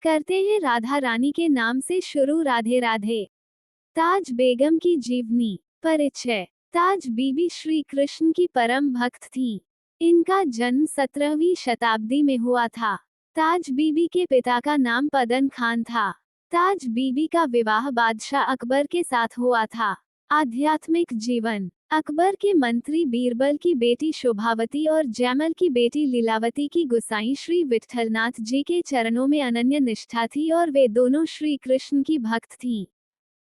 करते हैं राधा रानी के नाम से शुरू। राधे राधे। ताज बेगम की जीवनी। परिचय। ताज बीबी श्री कृष्ण की परम भक्त थीं। इनका जन्म 17वीं शताब्दी में हुआ था। ताज बीबी के पिता का नाम पदन खान था। ताज बीबी का विवाह बादशाह अकबर के साथ हुआ था। आध्यात्मिक जीवन। अकबर के मंत्री बीरबल की बेटी शोभावती और जैमल की बेटी लीलावती की गुसाई श्री विठलनाथ जी के चरणों में अनन्य निष्ठा थी और वे दोनों श्री कृष्ण की भक्त थीं।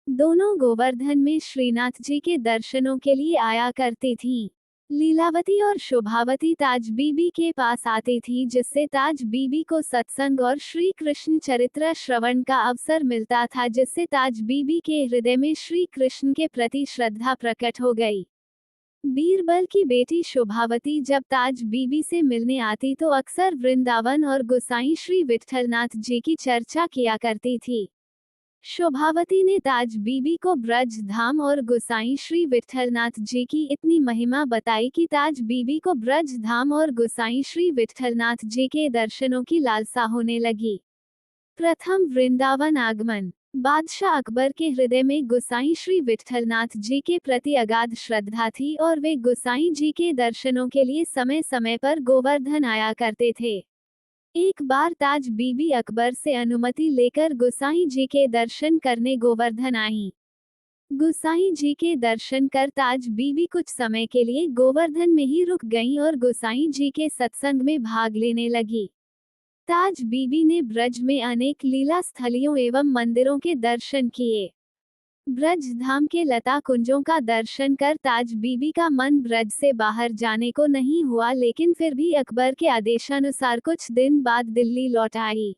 दोनों गोवर्धन में श्रीनाथ जी के दर्शनों के लिए आया करती थीं। लीलावती और शोभावती ताज बीबी के पास आती थी, जिससे ताज बीबी को सत्संग और श्री कृष्ण चरित्र श्रवण का अवसर मिलता था, जिससे ताज बीबी के हृदय में श्री कृष्ण के प्रति श्रद्धा प्रकट हो गई। बीरबल की बेटी शोभावती जब ताज बीबी से मिलने आती तो अक्सर वृंदावन और गोसाई श्री विठलनाथ जी की चर्चा किया करती थी। शोभावती ने ताज बीबी को ब्रज धाम और गोसाई श्री विठलनाथ जी की इतनी महिमा बताई कि ताज बीबी को ब्रज धाम और गोसाई श्री विठलनाथ जी के दर्शनों की लालसा होने लगी। प्रथम वृंदावन आगमन। बादशाह अकबर के हृदय में गोसाई श्री विठलनाथ जी के प्रति अगाध श्रद्धा थी और वे गोसाई जी के दर्शनों के लिए समय समय पर गोवर्धन आया करते थे। एक बार ताज बीबी अकबर से अनुमति लेकर गोसाई जी के दर्शन करने गोवर्धन आईं। गोसाई जी के दर्शन कर ताज बीबी कुछ समय के लिए गोवर्धन में ही रुक गईं और गोसाई जी के सत्संग में भाग लेने लगी। ताज बीबी ने ब्रज में अनेक लीला स्थलियों एवं मंदिरों के दर्शन किए। ब्रज धाम के लता कुंजों का दर्शन कर ताज बीबी का मन ब्रज से बाहर जाने को नहीं हुआ, लेकिन फिर भी अकबर के आदेशानुसार कुछ दिन बाद दिल्ली लौट आई।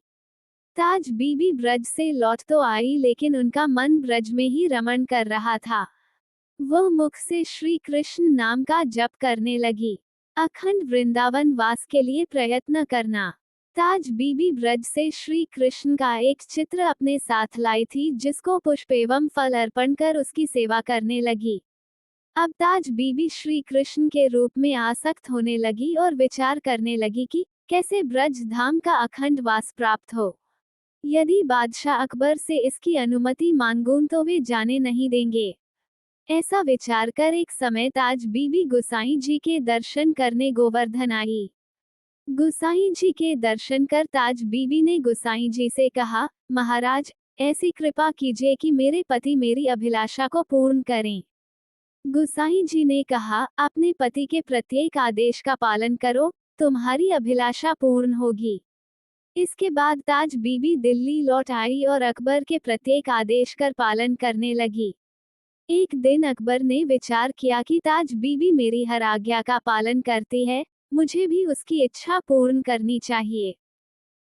ताज बीबी ब्रज से लौट तो आई, लेकिन उनका मन ब्रज में ही रमण कर रहा था। वह मुख से श्री कृष्ण नाम का जप करने लगी। अखंड वृंदावन वास के लिए प्रयत्न करना। ताज बीबी ब्रज से श्री कृष्ण का एक चित्र अपने साथ लाई थी, जिसको पुष्प एवं फल अर्पण कर उसकी सेवा करने लगी। अब ताज बीबी श्री कृष्ण के रूप में आसक्त होने लगी और विचार करने लगी कि कैसे ब्रज धाम का अखंड वास प्राप्त हो। यदि बादशाह अकबर से इसकी अनुमति मांगूं तो वे जाने नहीं देंगे। ऐसा विचार कर एक समय ताज बीबी गोसाई जी के दर्शन करने गोवर्धन आई। गोसाई जी के दर्शन कर ताज बीबी ने गोसाई जी से कहा, महाराज, ऐसी कृपा कीजिए कि मेरे पति मेरी अभिलाषा को पूर्ण करें। गोसाई जी ने कहा, अपने पति के प्रत्येक आदेश का पालन करो, तुम्हारी अभिलाषा पूर्ण होगी। इसके बाद ताज बीबी दिल्ली लौट आई और अकबर के प्रत्येक आदेश कर पालन करने लगी। एक दिन अकबर ने विचार किया कि ताज बीबी मेरी हर आज्ञा का पालन करती है, मुझे भी उसकी इच्छा पूर्ण करनी चाहिए।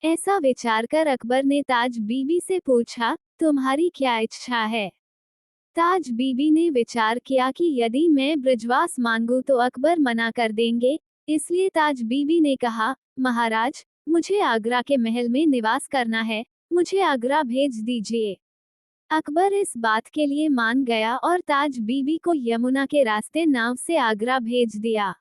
ऐसा विचार कर अकबर ने ताज बीबी से पूछा, तुम्हारी क्या इच्छा है? ताज बीबी ने विचार किया कि यदि मैं ब्रजवास मांगूं तो अकबर मना कर देंगे, इसलिए ताज बीबी ने कहा, महाराज, मुझे आगरा के महल में निवास करना है, मुझे आगरा भेज दीजिए। अकबर इस बात के लिए मान गया और ताज बीबी को यमुना के रास्ते नाव से आगरा भेज दिया।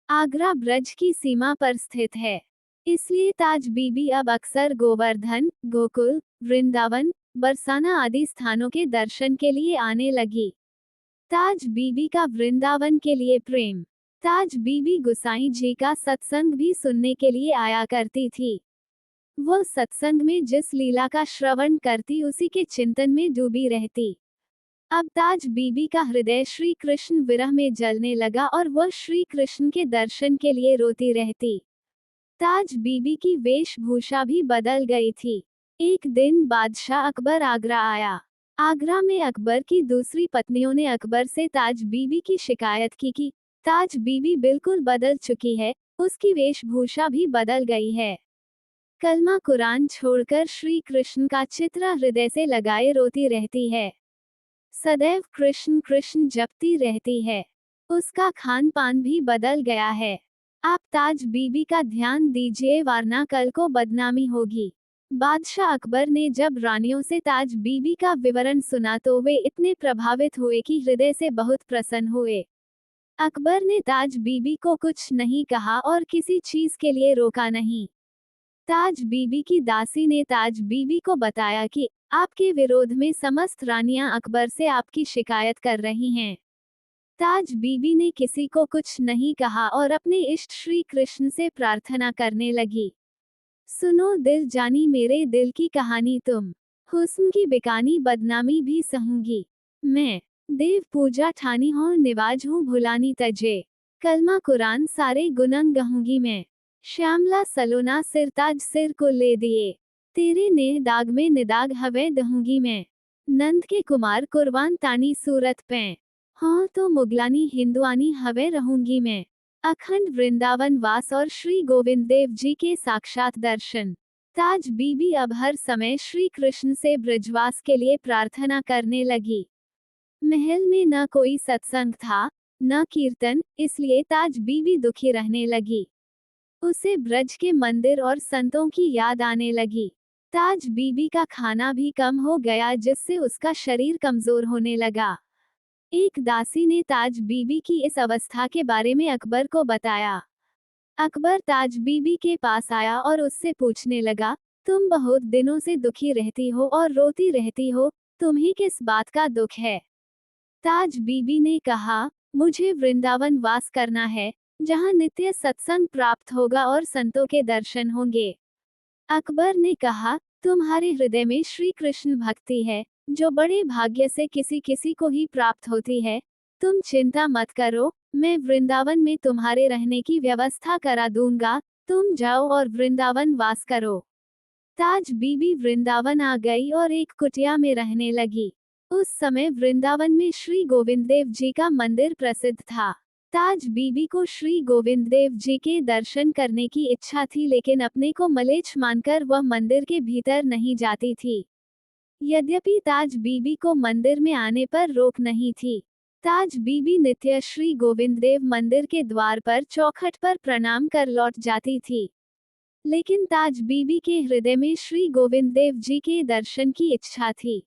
आगरा ब्रज की सीमा पर स्थित है, इसलिए ताज बीबी अब अक्सर गोवर्धन, गोकुल, वृंदावन, बरसाना आदि स्थानों के दर्शन के लिए आने लगी। ताज बीबी का वृंदावन के लिए प्रेम। ताज बीबी गोसाई जी का सत्संग भी सुनने के लिए आया करती थी। वह सत्संग में जिस लीला का श्रवण करती उसी के चिंतन में डूबी रहती। अब ताज बीबी का हृदय श्री कृष्ण विरह में जलने लगा और वह श्री कृष्ण के दर्शन के लिए रोती रहती। ताज बीबी की वेशभूषा भी बदल गई थी। एक दिन बादशाह अकबर आगरा आया। आगरा में अकबर की दूसरी पत्नियों ने अकबर से ताज बीबी की शिकायत की कि ताज बीबी बिल्कुल बदल चुकी है, उसकी वेशभूषा भी बदल गई है। कलमा कुरान छोड़कर श्री कृष्ण का चित्र हृदय से लगाए रोती रहती है। सदैव कृष्ण कृष्ण जपती रहती है। उसका खान पान भी बदल गया है। आप ताज बीबी का ध्यान दीजिए, वरना कल को बदनामी होगी। बादशाह अकबर ने जब रानियों से ताज बीबी का विवरण सुना तो वे इतने प्रभावित हुए कि हृदय से बहुत प्रसन्न हुए। अकबर ने ताज बीबी को कुछ नहीं कहा और किसी चीज के लिए रोका नहीं। ताज बीबी की दासी ने ताज बीबी को बताया कि आपके विरोध में समस्त रानियां अकबर से आपकी शिकायत कर रही हैं। ताज बीबी ने किसी को कुछ नहीं कहा और अपने इष्ट श्री कृष्ण से प्रार्थना करने लगी। सुनो दिल जानी मेरे दिल की कहानी, तुम हुस्न की बिकानी बदनामी भी सहूंगी। मैं देव पूजा ठानी हूँ निवाज हूँ भुलानी तजे। कलमा कुरान सारे गुनन गहूंगी मैं। श्यामला सलोना सिरताज सिर को ले दिए। तेरे नेह दाग में निदाग हवे दहूंगी मैं। नंद के कुमार कुर्बान तानी सूरत पे। हाँ तो मुगलानी हिंदुआनी हवे रहूंगी मैं। अखंड वृंदावन वास और श्री गोविंद देव जी के साक्षात दर्शन। ताज बीबी अब हर समय श्री कृष्ण से ब्रजवास के लिए प्रार्थना करने लगी। महल में न कोई सत्संग था, न कीर्तन, इसलिए ताज बीबी दुखी रहने लगी। उसे ब्रज के मंदिर और संतों की याद आने लगी। ताज बीबी का खाना भी कम हो गया जिससे उसका शरीर कमजोर होने लगा। एक दासी ने ताज बीबी की इस अवस्था के बारे में अकबर को बताया। अकबर ताज बीबी के पास आया और उससे पूछने लगा, तुम बहुत दिनों से दुखी रहती हो और रोती रहती हो, तुम्हें किस बात का दुख है? ताज बीबी ने कहा, मुझे वृंदावन वास करना है, जहाँ नित्य सत्संग प्राप्त होगा और संतों के दर्शन होंगे। अकबर ने कहा, तुम्हारे हृदय में श्री कृष्ण भक्ति है, जो बड़े भाग्य से किसी किसी को ही प्राप्त होती है। तुम चिंता मत करो, मैं वृंदावन में तुम्हारे रहने की व्यवस्था करा दूंगा, तुम जाओ और वृंदावन वास करो। ताज बीबी वृंदावन आ गई और एक कुटिया में रहने लगी। उस समय वृंदावन में श्री गोविंद देव जी का मंदिर प्रसिद्ध था। ताज बीबी को श्री गोविंद देव जी के दर्शन करने की इच्छा थी, लेकिन अपने को मलेच्छ मानकर वह मंदिर के भीतर नहीं जाती थी। यद्यपि ताज बीबी को मंदिर में आने पर रोक नहीं थी। ताज बीबी नित्य श्री गोविंद देव मंदिर के द्वार पर चौखट पर प्रणाम कर लौट जाती थी। लेकिन ताज बीबी के हृदय में श्री गोविंद देव जी के दर्शन की इच्छा थी।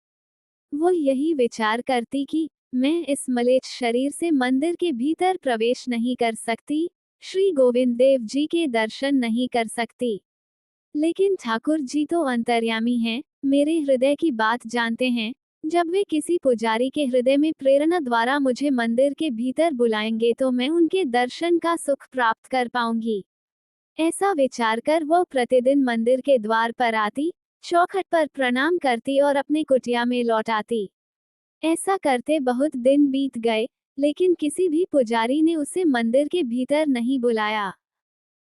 वो यही विचार करती कि मैं इस मलेच्छ शरीर से मंदिर के भीतर प्रवेश नहीं कर सकती, श्री गोविंद देव जी के दर्शन नहीं कर सकती। लेकिन ठाकुर जी तो अंतर्यामी हैं, मेरे हृदय की बात जानते हैं। जब वे किसी पुजारी के हृदय में प्रेरणा द्वारा मुझे मंदिर के भीतर बुलाएंगे तो मैं उनके दर्शन का सुख प्राप्त कर पाऊंगी। ऐसा विचार कर वो प्रतिदिन मंदिर के द्वार पर आती, चौखट पर प्रणाम करती और अपने कुटिया में लौट आती। ऐसा करते बहुत दिन बीत गए, लेकिन किसी भी पुजारी ने उसे मंदिर के भीतर नहीं बुलाया।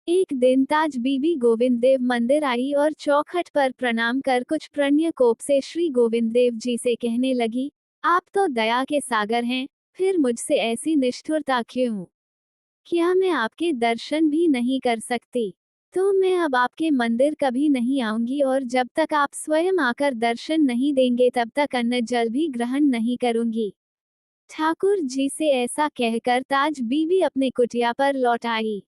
एक दिन ताज बीबी गोविंद देव मंदिर आई और चौखट पर प्रणाम कर कुछ प्रणय कोप से श्री गोविंद देव जी से कहने लगी, आप तो दया के सागर हैं, फिर मुझसे ऐसी निष्ठुरता क्यों? क्या मैं आपके दर्शन भी नहीं कर सकती? तो मैं अब आपके मंदिर कभी नहीं आऊंगी और जब तक आप स्वयं आकर दर्शन नहीं देंगे तब तक अन्न जल भी ग्रहण नहीं करूंगी। ठाकुर जी से ऐसा कहकर ताज बीबी अपने कुटिया पर लौट आई।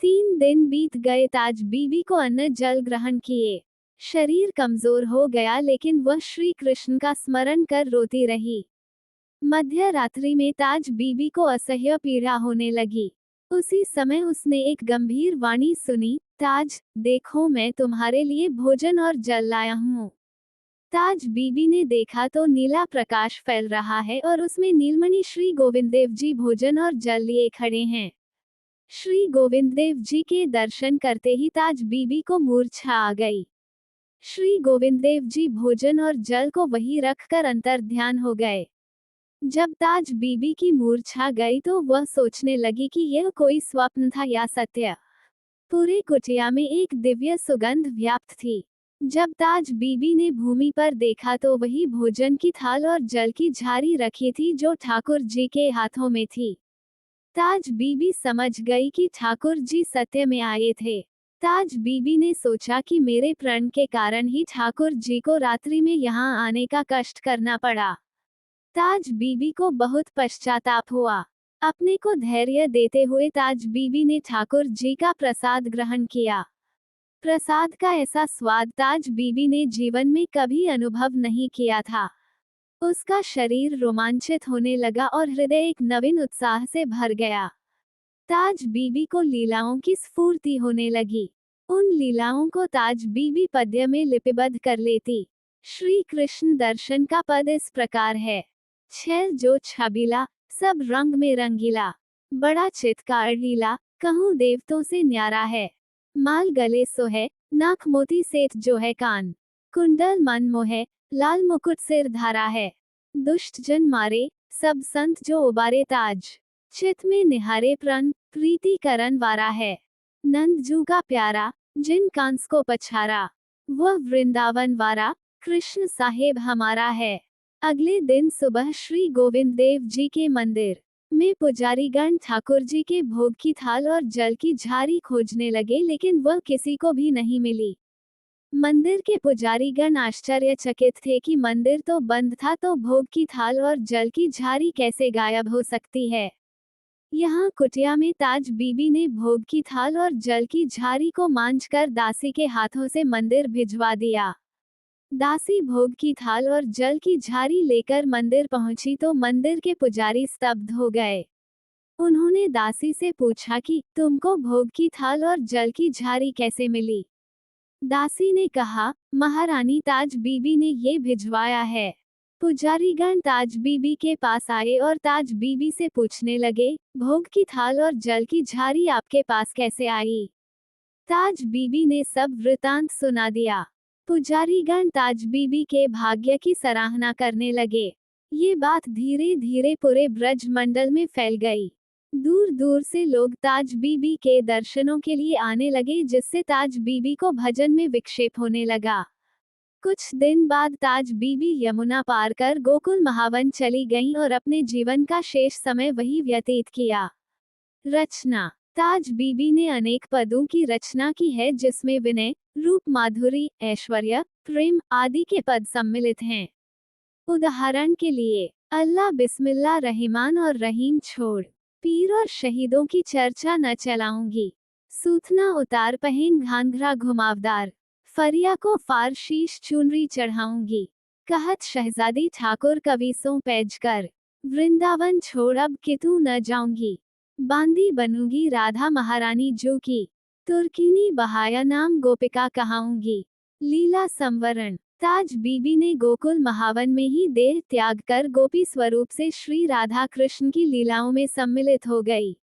3 दिन बीत गए, ताज बीबी को अन्न जल ग्रहण किए। शरीर कमजोर हो गया, लेकिन वह श्री कृष्ण का स्मरण कर रोती रही। मध्य रात्रि में ताज बीबी को असह्य पीड़ा होने लगी। उसी समय उसने एक गंभीर वाणी सुनी, ताज, देखो मैं तुम्हारे लिए भोजन और जल लाया हूँ। ताज बीबी ने देखा तो नीला प्रकाश फैल रहा है और उसमें नीलमणि श्री गोविंद देव जी भोजन और जल लिए खड़े हैं। श्री गोविंद देव जी के दर्शन करते ही ताज बीबी को मूर्छा आ गई। श्री गोविंद देव जी भोजन और जल को वहीं रखकर अंतर ध्यान हो गए। जब ताज बीबी की मूर्छा गई तो वह सोचने लगी कि यह कोई स्वप्न था या सत्य। पूरे कुटिया में एक दिव्य सुगंध व्याप्त थी। जब ताज बीबी ने भूमि पर देखा तो वही भोजन की थाल और जल की झारी रखी थी जो ठाकुर जी के हाथों में थी। ताज बीबी समझ गई कि ठाकुर जी सत्य में आए थे। ताज बीबी ने सोचा कि मेरे प्रण के कारण ही ठाकुर जी को रात्रि में यहाँ आने का कष्ट करना पड़ा। ताज बीबी को बहुत पश्चाताप हुआ। अपने को धैर्य देते हुए ताज बीबी ने ठाकुर जी का प्रसाद ग्रहण किया। प्रसाद का ऐसा स्वाद ताज बीबी ने जीवन में कभी अनुभव नहीं किया था। उसका शरीर रोमांचित होने लगा और हृदय एक नवीन उत्साह से भर गया। ताज बीबी को लीलाओं की स्फूर्ति होने लगी। उन लीलाओं को ताज बीबी पद्य में लिपिबद्ध कर लेती। श्री कृष्ण दर्शन का पद इस प्रकार है। छह जो छबीला, सब रंग में रंगीला, बड़ा चित्कार लीला, कहूँ देवतों से न्यारा है। माल गले सो है, नाक मोती सेठ जो है कान, कुंडल मन मोहे, लाल मुकुट सिर धारा है। दुष्ट जन मारे, सब संत जो उबारे ताज, चित में निहारे प्रण, प्रीति करन वारा है। नंद जू का प्यारा, जिन कांस को पछारा, वह वृंदावन वारा, कृष्ण साहेब हमारा है। अगले दिन सुबह श्री गोविंद देव जी के मंदिर में पुजारीगण ठाकुर जी के भोग की थाल और जल की झारी खोजने लगे, लेकिन वह किसी को भी नहीं मिली। मंदिर के पुजारीगण आश्चर्यचकित थे कि मंदिर तो बंद था, तो भोग की थाल और जल की झारी कैसे गायब हो सकती है। यहाँ कुटिया में ताज बीबी ने भोग की थाल और जल की झारी को मांझकर दासी के हाथों से मंदिर भिजवा दिया। दासी भोग की थाल और जल की झारी लेकर मंदिर पहुंची तो मंदिर के पुजारी स्तब्ध हो गए। उन्होंने दासी से पूछा कि तुमको भोग की थाल और जल की झारी कैसे मिली। दासी ने कहा, महारानी ताज बीबी ने ये भिजवाया है। पुजारीगण ताज बीबी के पास आए और ताज बीबी से पूछने लगे, भोग की थाल और जल की झारी आपके पास कैसे आई। ताज बीबी ने सब वृतांत सुना दिया। पुजारीगण ताज बीबी के भाग्य की सराहना करने लगे। ये बात धीरे धीरे पूरे ब्रज मंडल में फैल गई। दूर दूर से लोग ताज बीबी के दर्शनों के लिए आने लगे, जिससे ताज बीबी को भजन में विक्षेप होने लगा। कुछ दिन बाद ताज बीबी यमुना पार कर गोकुल महावन चली गईं और अपने जीवन का शेष समय वही व्यतीत किया। रचना। ताज बीबी ने अनेक पदों की रचना की है, जिसमें विनय, रूप, माधुरी, ऐश्वर्य, प्रेम आदि के पद सम्मिलित हैं। उदाहरण के लिए, अल्लाह, बिस्मिल्लाह, रहमान और रहीम छोड़, पीर और शहीदों की चर्चा न चलाऊंगी, सूथना उतार पहेन घाघरा घुमावदार, फरिया को फार शीश चुनरी चढ़ाऊंगी, कहत शहजादी ठाकुर कविसों पैज कर, वृंदावन छोड़ अब कितू न जाऊंगी, बांदी बनूंगी राधा महारानी जो की, तुर्किनी बहाया नाम गोपिका कहाऊंगी, लीला संवरण। ताज बीबी ने गोकुल महावन में ही देह त्याग कर गोपी स्वरूप से श्री राधा कृष्ण की लीलाओं में सम्मिलित हो गई।